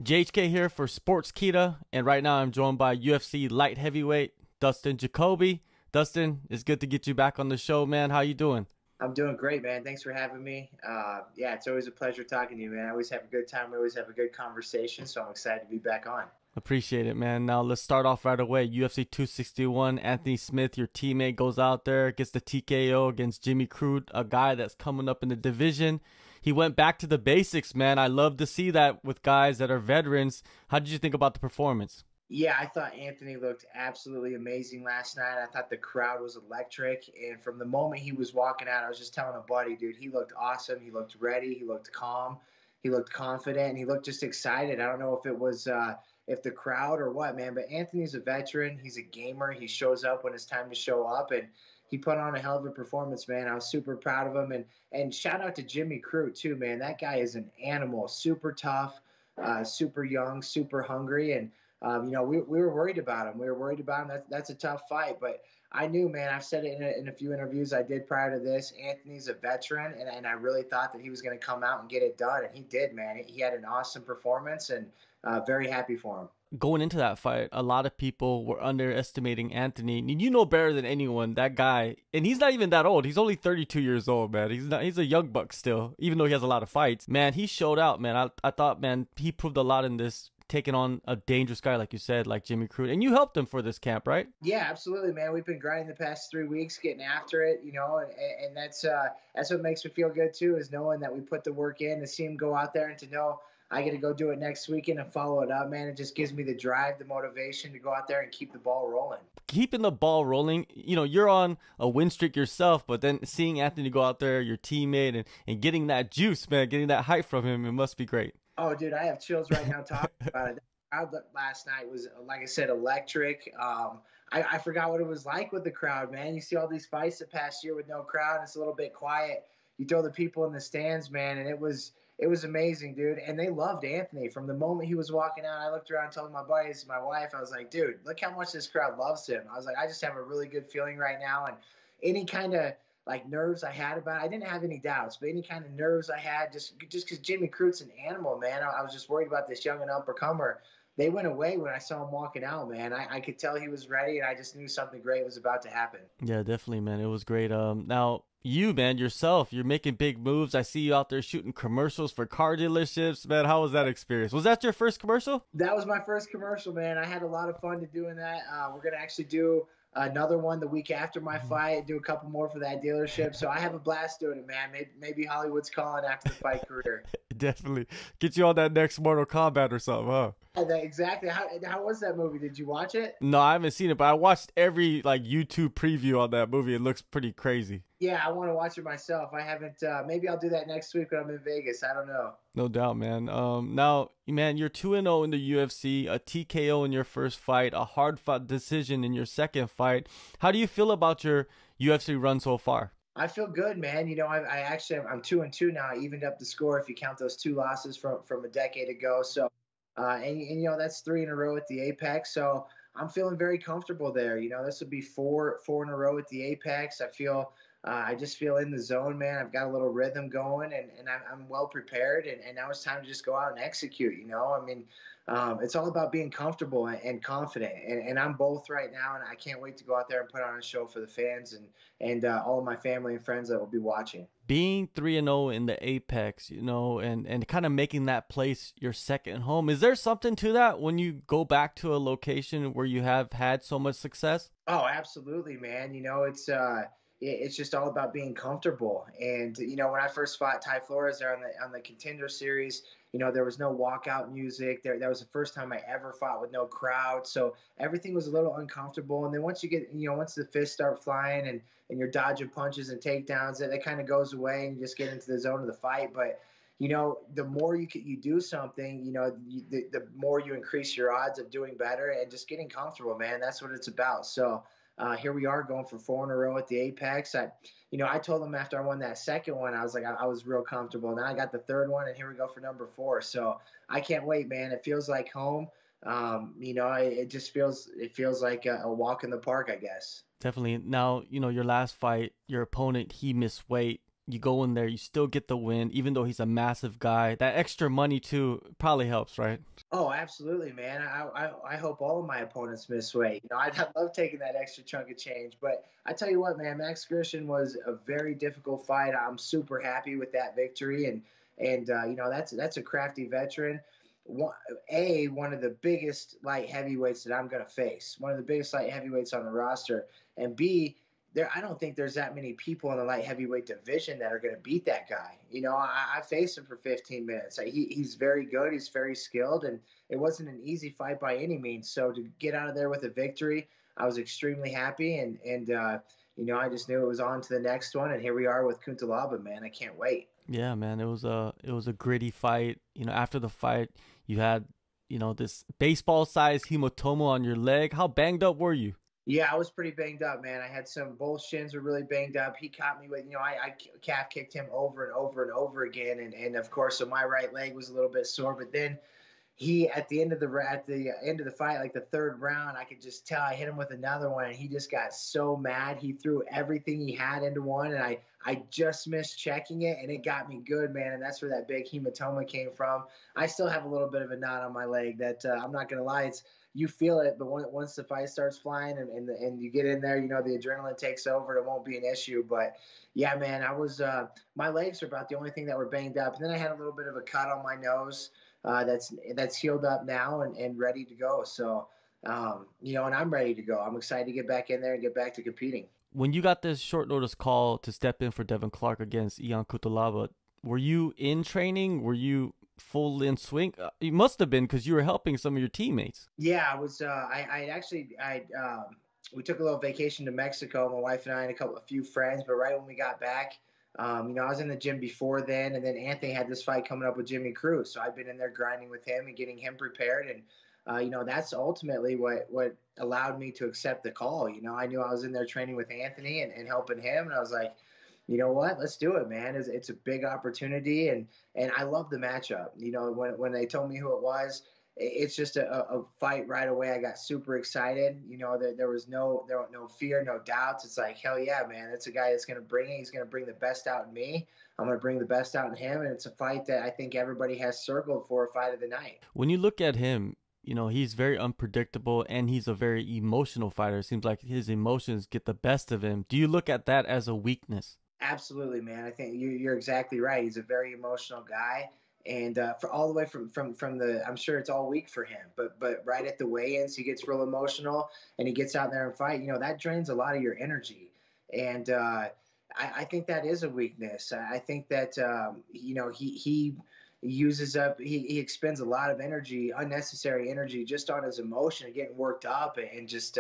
JHK here for Sportskeeda, and right now I'm joined by UFC light heavyweight Dustin Jacoby. Dustin, it's good to get you back on the show, man. How you doing? I'm doing great, man. Thanks for having me. Yeah, it's always a pleasure talking to you, man. I always have a good time. We always have a good conversation, so I'm excited to be back on. Appreciate it, man. Now let's start off right away. UFC 261, Anthony Smith, your teammate, goes out there, gets the TKO against Jimmy Crute, a guy that's coming up in the division. He went back to the basics, man. I love to see that with guys that are veterans. How did you think about the performance? Yeah, I thought Anthony looked absolutely amazing last night. I thought the crowd was electric. And from the moment he was walking out, I was just telling a buddy, dude, he looked awesome. He looked ready. He looked calm. He looked confident. And he looked just excited. I don't know if it was if the crowd or what, man. But Anthony's a veteran. He's a gamer. He shows up when it's time to show up. And he put on a hell of a performance, man. I was super proud of him. And shout out to Jimmy Crute, too, man. That guy is an animal. Super tough, super young, super hungry. And we were worried about him. We were worried about him. That's a tough fight. But I knew, man, I've said it in a few interviews I did prior to this, Anthony's a veteran, and I really thought that he was going to come out and get it done. And he did, man. He had an awesome performance, and very happy for him. Going into that fight, a lot of people were underestimating Anthony. You know better than anyone, that guy, and he's not even that old. He's only 32 years old, man. He's a young buck still, even though he has a lot of fights. Man, he showed out, man. I thought, man, he proved a lot in this, taking on a dangerous guy, like you said, like Jimmy Crute. And you helped him for this camp, right? Yeah, absolutely, man. We've been grinding the past 3 weeks, getting after it, and that's what makes me feel good too, is knowing that we put the work in, to see him go out there and to know I get to go do it next weekend and follow it up, man. It just gives me the drive, the motivation to go out there and keep the ball rolling. Keeping the ball rolling, you're on a win streak yourself, but then seeing Anthony go out there, your teammate, and getting that juice, man, getting that hype from him, it must be great. Oh, dude, I have chills right now talking about it. The crowd last night was, like I said, electric. I forgot what it was like with the crowd, man. You see all these fights the past year with no crowd, it's a little bit quiet. You throw the people in the stands, man, and it was amazing, dude. And they loved Anthony. From the moment he was walking out, I looked around and told my buddies, my wife, I was like, dude, look how much this crowd loves him. I was like, I just have a really good feeling right now. And any kind of like nerves I had about it, I didn't have any doubts, but any kind of nerves I had, just because Jimmy Crute's an animal, man. I was just worried about this young and uppercomer. They went away when I saw him walking out, man. I could tell he was ready, and I just knew something great was about to happen. Yeah, definitely, man. It was great. Now you, man, yourself, you're making big moves. I see you out there shooting commercials for car dealerships, man. How was that experience? Was that your first commercial? That was my first commercial, man. I had a lot of fun doing that. We're gonna actually do another one the week after my fight, do a couple more for that dealership. So I have a blast doing it, man. Maybe Hollywood's calling after the fight career. Definitely get you on that next Mortal Kombat or something, huh? Exactly. How was that movie? Did you watch it? No, I haven't seen it, but I watched every like YouTube preview on that movie. It looks pretty crazy. Yeah, I want to watch it myself. I haven't. Maybe I'll do that next week when I'm in Vegas. I don't know. No doubt, man. Now, man, you're 2-0 in the UFC, a TKO in your first fight, a hard-fought decision in your second fight. How do you feel about your UFC run so far? I feel good, man. I'm 2-2 now. I evened up the score if you count those two losses from a decade ago. So, that's three in a row at the Apex. So I'm feeling very comfortable there. This would be four in a row at the Apex. I just feel in the zone, man. I've got a little rhythm going, and I'm well prepared. And now it's time to just go out and execute. It's all about being comfortable and confident. And I'm both right now, and I can't wait to go out there and put on a show for the fans and all of my family and friends that will be watching. Being 3-0 in the Apex, and kind of making that place your second home. Is there something to that when you go back to a location where you have had so much success? Oh, absolutely, man. It's just all about being comfortable. And, when I first fought Ty Flores there on the Contender Series, there was no walkout music. That was the first time I ever fought with no crowd. So everything was a little uncomfortable. And then once once the fists start flying and you're dodging punches and takedowns, that kind of goes away and you just get into the zone of the fight. But, the more you do something, the more you increase your odds of doing better and just getting comfortable, man. That's what it's about. So, here we are going for four in a row at the Apex. I told them after I won that second one, I was like, I was real comfortable. Now I got the third one, and here we go for number 4. So I can't wait, man. It feels like home. It feels like a walk in the park, I guess. Definitely. Now, your last fight, your opponent, he missed weight. You go in there, you still get the win, even though he's a massive guy. That extra money too probably helps, right? Oh, absolutely, man. I hope all of my opponents miss weight. I love taking that extra chunk of change. But I tell you what, man, Max Christian was a very difficult fight. I'm super happy with that victory, and that's a crafty veteran. One of the biggest light heavyweights that I'm gonna face, one of the biggest light heavyweights on the roster, and B, I don't think there's that many people in the light heavyweight division that are going to beat that guy. I faced him for 15 minutes. He's very good. He's very skilled, and it wasn't an easy fight by any means. So to get out of there with a victory, I was extremely happy, and I just knew it was on to the next one, and here we are with Cutelaba, man. I can't wait. Yeah, man, it was a gritty fight. After the fight, you had this baseball-sized hematoma on your leg. How banged up were you? Yeah, I was pretty banged up, man. I had both shins were really banged up. He caught me with, I calf kicked him over and over and over again. And of course, so my right leg was a little bit sore, but then at the end of the fight, like the third round, I could just tell I hit him with another one, and he just got so mad. He threw everything he had into one, and I just missed checking it, and it got me good, man. And that's where that big hematoma came from. I still have a little bit of a knot on my leg that I'm not gonna lie, you feel it, but once the fight starts flying and you get in there, the adrenaline takes over. It won't be an issue. But yeah, man, my legs are about the only thing that were banged up, and then I had a little bit of a cut on my nose. That's healed up now and ready to go. So, and I'm ready to go. I'm excited to get back in there and get back to competing. When you got this short notice call to step in for Devin Clark against Ion Cutelaba, were you in training? Were you full in swing? You must have been, because you were helping some of your teammates. Yeah, I was. We took a little vacation to Mexico, my wife and I, and a few friends. But right when we got back, I was in the gym before then, and then Anthony had this fight coming up with Jimmy Crute, so I've been in there grinding with him and getting him prepared, and that's ultimately what allowed me to accept the call. I knew I was in there training with Anthony and helping him, and I was like, you know what, let's do it, man. It's a big opportunity, and I love the matchup. When they told me who it was, it's just a fight right away. I got super excited. There was no fear, no doubts. It's like, hell yeah, man. It's a guy that's going to bring it. He's going to bring the best out in me. I'm going to bring the best out in him. And it's a fight that I think everybody has circled for a fight of the night. When you look at him, he's very unpredictable, and he's a very emotional fighter. It seems like his emotions get the best of him. Do you look at that as a weakness? Absolutely, man. I think you're exactly right. He's a very emotional guy. And for all the way from the, I'm sure it's all week for him, but right at the weigh-ins, he gets real emotional and he gets out there and fight. That drains a lot of your energy, and I think that is a weakness. I think that he uses up, he expends a lot of energy, unnecessary energy, just on his emotion and getting worked up and just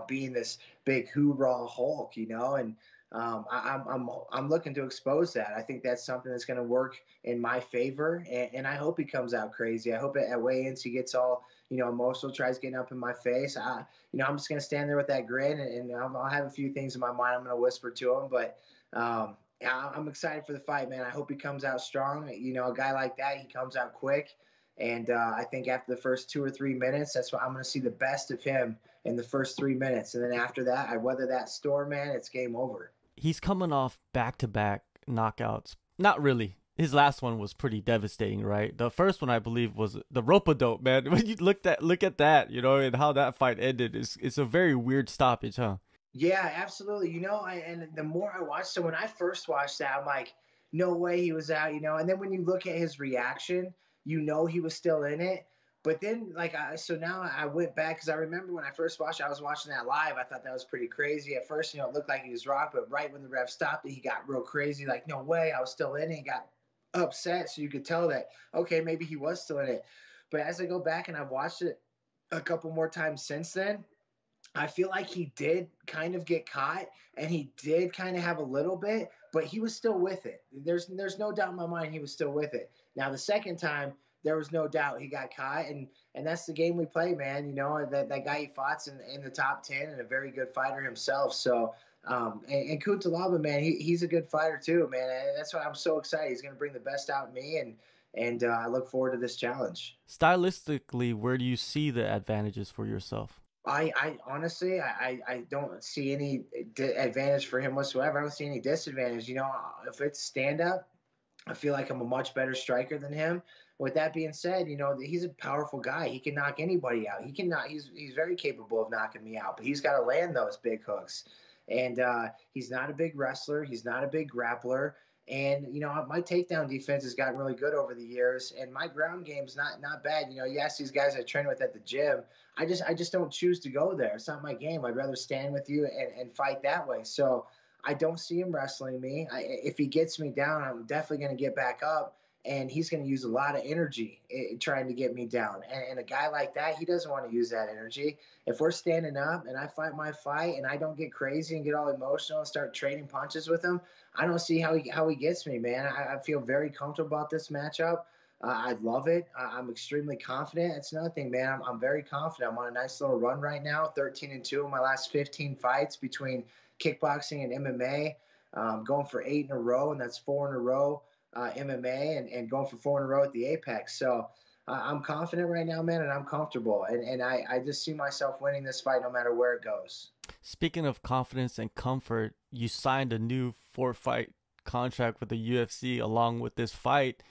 being this big hoorah Hulk, and I'm looking to expose that. I think that's something that's going to work in my favor, and I hope he comes out crazy. I hope at weigh-ins he gets all emotional, tries getting up in my face. I'm just going to stand there with that grin, and I'll have a few things in my mind I'm going to whisper to him. But I'm excited for the fight, man. I hope he comes out strong. A guy like that, he comes out quick, and I think after the first 2 or 3 minutes, that's what I'm going to see the best of him in the first 3 minutes, and then after that, I weather that storm, man. It's game over. He's coming off back-to-back knockouts. Not really. His last one was pretty devastating, right? The first one, I believe, was the rope-a-dope, man. When you look at that, and how that fight ended, it's a very weird stoppage, huh? Yeah, absolutely. And the more I watched, so when I first watched that, I'm like, no way he was out, And then when you look at his reaction, he was still in it. But then, so now I went back, because I remember when I first watched it, I was watching that live. I thought that was pretty crazy. At first, it looked like he was rocked, but right when the ref stopped it, he got real crazy. Like, no way, I was still in it. He got upset, so you could tell that, okay, maybe he was still in it. But as I go back and I've watched it a couple more times since then, I feel like he did kind of get caught, and he did kind of have a little bit, but he was still with it. There's no doubt in my mind he was still with it. Now, the second time, there was no doubt he got caught, and that's the game we play, man. That guy he fought's in the top 10 and a very good fighter himself. So, and Cutelaba, man, he's a good fighter too, man. And that's why I'm so excited. He's going to bring the best out in me, and I look forward to this challenge. Stylistically, where do you see the advantages for yourself? I honestly, I don't see any advantage for him whatsoever. I don't see any disadvantage. You know, if it's stand up, I feel like I'm a much better striker than him. With that being said, you know, he's a powerful guy. He can knock anybody out. He can knock. He's very capable of knocking me out, but he's got to land those big hooks. And he's not a big wrestler. He's not a big grappler. And you know, my takedown defense has gotten really good over the years, and my ground game's not bad. You know, you ask these guys I train with at the gym, I just don't choose to go there. It's not my game. I'd rather stand with you and fight that way. So I don't see him wrestling me. If he gets me down, I'm definitely going to get back up, and he's going to use a lot of energy trying to get me down. And a guy like that, he doesn't want to use that energy. If we're standing up and I fight my fight and I don't get crazy and get all emotional and start trading punches with him, I don't see how he gets me, man. I feel very comfortable about this matchup. I love it. I'm extremely confident. It's another thing, man. I'm very confident. I'm on a nice little run right now, 13-2 in my last 15 fights between kickboxing and MMA. Going for 8 in a row, and that's 4 in a row MMA, and going for 4 in a row at the Apex. So I'm confident right now, man, and I'm comfortable. And I just see myself winning this fight no matter where it goes. Speaking of confidence and comfort, you signed a new 4-fight contract with the UFC along with this fight.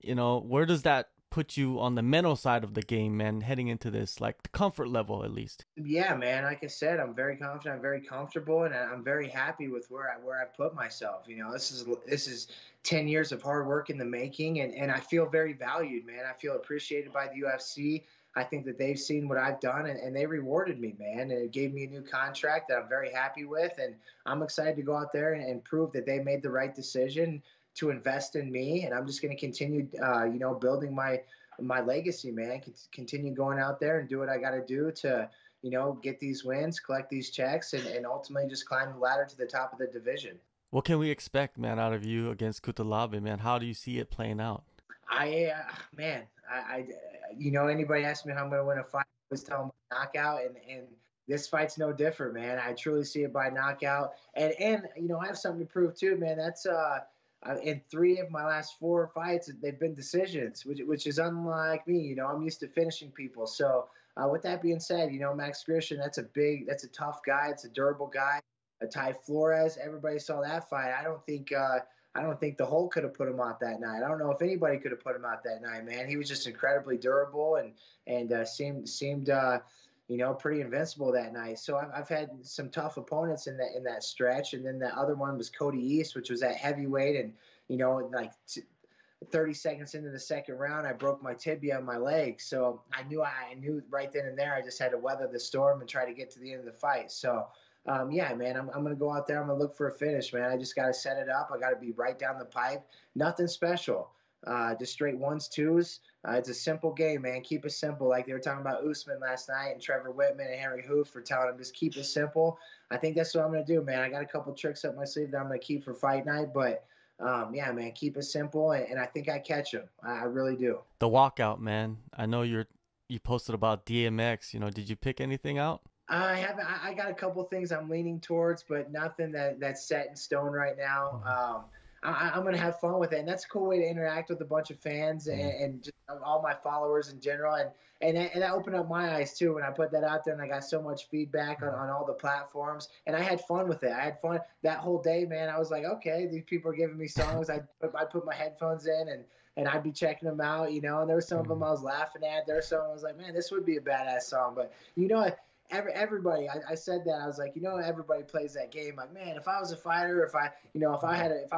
You know, where does that put you on the mental side of the game, man, heading into this, like the comfort level at least? Yeah, man. Like I said, I'm very confident. I'm very comfortable, and I'm very happy with where I put myself. You know, this is 10 years of hard work in the making, and I feel very valued, man. I feel appreciated by the UFC. I think that they've seen what I've done, and they rewarded me, man. And it gave me a new contract that I'm very happy with, and I'm excited to go out there and prove that they made the right decision to invest in me. And I'm just going to continue, you know, building my legacy, man. Continue going out there and do what I got to do to, you know, get these wins, collect these checks, and ultimately just climb the ladder to the top of the division. What can we expect, man, out of you against Cutelaba, man? How do you see it playing out? Man, you know, anybody asks me how I'm going to win a fight, I always tell them knockout, and this fight's no different, man. I truly see it by knockout, and you know, I have something to prove too, man. That's in 3 of my last 4 fights, they've been decisions, which is unlike me. You know, I'm used to finishing people. So with that being said, you know, Max Christian, that's a tough guy. It's a durable guy. Ty Flores, everybody saw that fight. I don't think the Hulk could have put him out that night. I don't know if anybody could have put him out that night, man. He was just incredibly durable and seemed you know, pretty invincible that night. So I've had some tough opponents in that stretch, and then the other one was Cody East, which was at heavyweight, and you know, like 30 seconds into the second round, I broke my tibia in my leg. So I knew right then and there I just had to weather the storm and try to get to the end of the fight. So yeah, man, I'm going to go out there. I'm going to look for a finish, man. I just got to set it up. I got to be right down the pipe. Nothing special. Just straight 1s, 2s. It's a simple game, man. Keep it simple. Like they were talking about Usman last night and Trevor Whitman and Henry Hoof for telling him just keep it simple. I think that's what I'm going to do, man. I got a couple tricks up my sleeve that I'm going to keep for fight night, but yeah, man, keep it simple, and I think I catch him. I really do. The walkout, man. I know you posted about DMX. You know, did you pick anything out? I haven't. I got a couple things I'm leaning towards, but nothing that's set in stone right now. I'm going to have fun with it, and that's a cool way to interact with a bunch of fans and just all my followers in general. And that opened up my eyes, too, when I put that out there, and I got so much feedback on all the platforms, and I had fun with it. I had fun that whole day, man. I was like, okay, these people are giving me songs. I put my headphones in, and I'd be checking them out, you know, and there were some of them I was laughing at. There were some I was like, man, this would be a badass song. But, you know, everybody, I said that, I was like, you know, everybody plays that game. Like, man, if I was a fighter, if I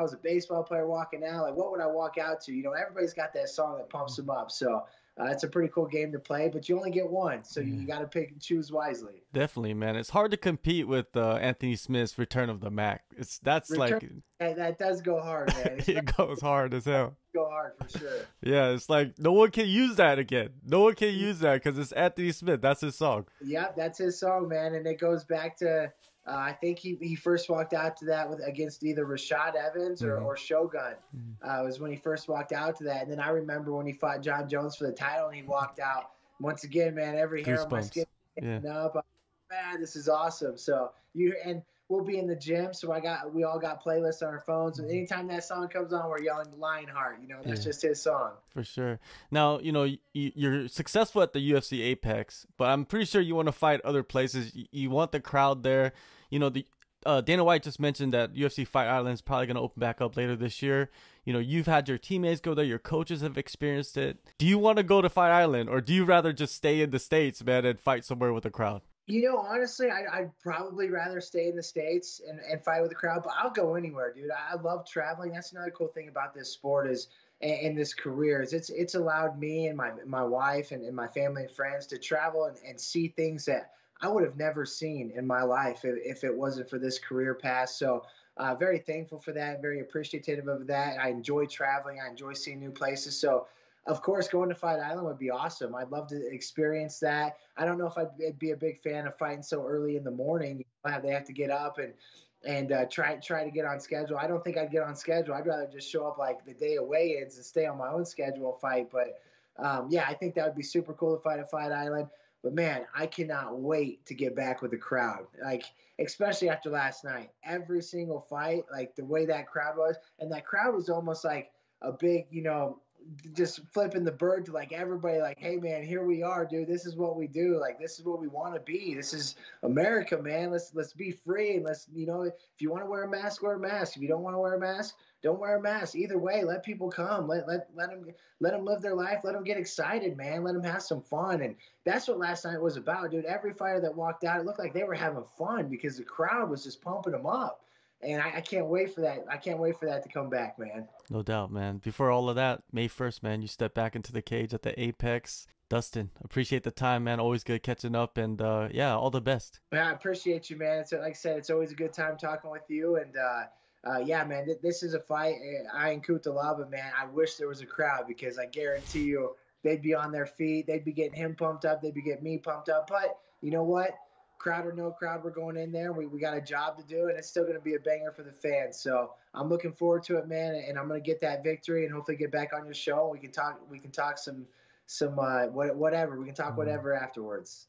was a baseball player walking out, like, what would I walk out to? You know, everybody's got that song that pumps them up. So it's a pretty cool game to play, but you only get one, so you got to pick and choose wisely. Definitely, man. It's hard to compete with Anthony Smith's Return of the Mac. That does go hard, man. It goes hard as hell. Go hard for sure. Yeah, it's like no one can use that again. No one can use that because it's Anthony Smith. That's his song. Yeah, that's his song, man, and it goes back to I think he first walked out to that against either Rashad Evans or Shogun. It was when he first walked out to that, and then I remember when he fought John Jones for the title, and he walked out. Once again, man, every hair on my skin standing up. Man, this is awesome. So we'll be in the gym. So we all got playlists on our phones. And anytime that song comes on, we're yelling Lionheart. You know, that's just his song. For sure. Now, you're successful at the UFC Apex, but I'm pretty sure you want to fight other places. You want the crowd there. Dana White just mentioned that UFC Fight Island is probably going to open back up later this year. You've had your teammates go there. Your coaches have experienced it. Do you want to go to Fight Island, or do you rather just stay in the States, man, and fight somewhere with a crowd? Honestly, I'd probably rather stay in the States and fight with the crowd, but I'll go anywhere, dude. I love traveling. That's another cool thing about this sport is, and this career is it's allowed me and my wife and my family and friends to travel and see things that I would have never seen in my life if it wasn't for this career path. So very thankful for that, very appreciative of that. I enjoy traveling. I enjoy seeing new places. So of course, going to Fight Island would be awesome. I'd love to experience that. I don't know if I'd be a big fan of fighting so early in the morning. They have to get up and try to get on schedule. I don't think I'd get on schedule. I'd rather just show up like the day of weigh-ins and stay on my own schedule and fight. But I think that would be super cool to fight at Fight Island. But man, I cannot wait to get back with the crowd. Like, especially after last night, every single fight, like the way that crowd was, and that crowd was almost like a big, just flipping the bird to like everybody, like, hey man, here we are, dude. This is what we do. Like, this is what we want to be. This is America, man. Let's be free, and let's, if you want to wear a mask, wear a mask. If you don't want to wear a mask, don't wear a mask. Either way, let people come. Let them live their life. Let them get excited, man. Let them have some fun. And that's what last night was about, dude. Every fighter that walked out, it looked like they were having fun because the crowd was just pumping them up. And I can't wait for that. I can't wait for that to come back, man. No doubt, man. Before all of that, May 1st, man, you step back into the cage at the Apex. Dustin, appreciate the time, man. Always good catching up, and all the best. Yeah, I appreciate you, man. Like I said, it's always a good time talking with you. And man, this is a fight. Ion Cutelaba, man. I wish there was a crowd because I guarantee you they'd be on their feet. They'd be getting him pumped up. They'd be getting me pumped up. But you know what? Crowd or no crowd, we're going in there. We got a job to do, and it's still going to be a banger for the fans. So I'm looking forward to it, man. And I'm going to get that victory and hopefully get back on your show. We can talk some whatever. We can talk whatever afterwards.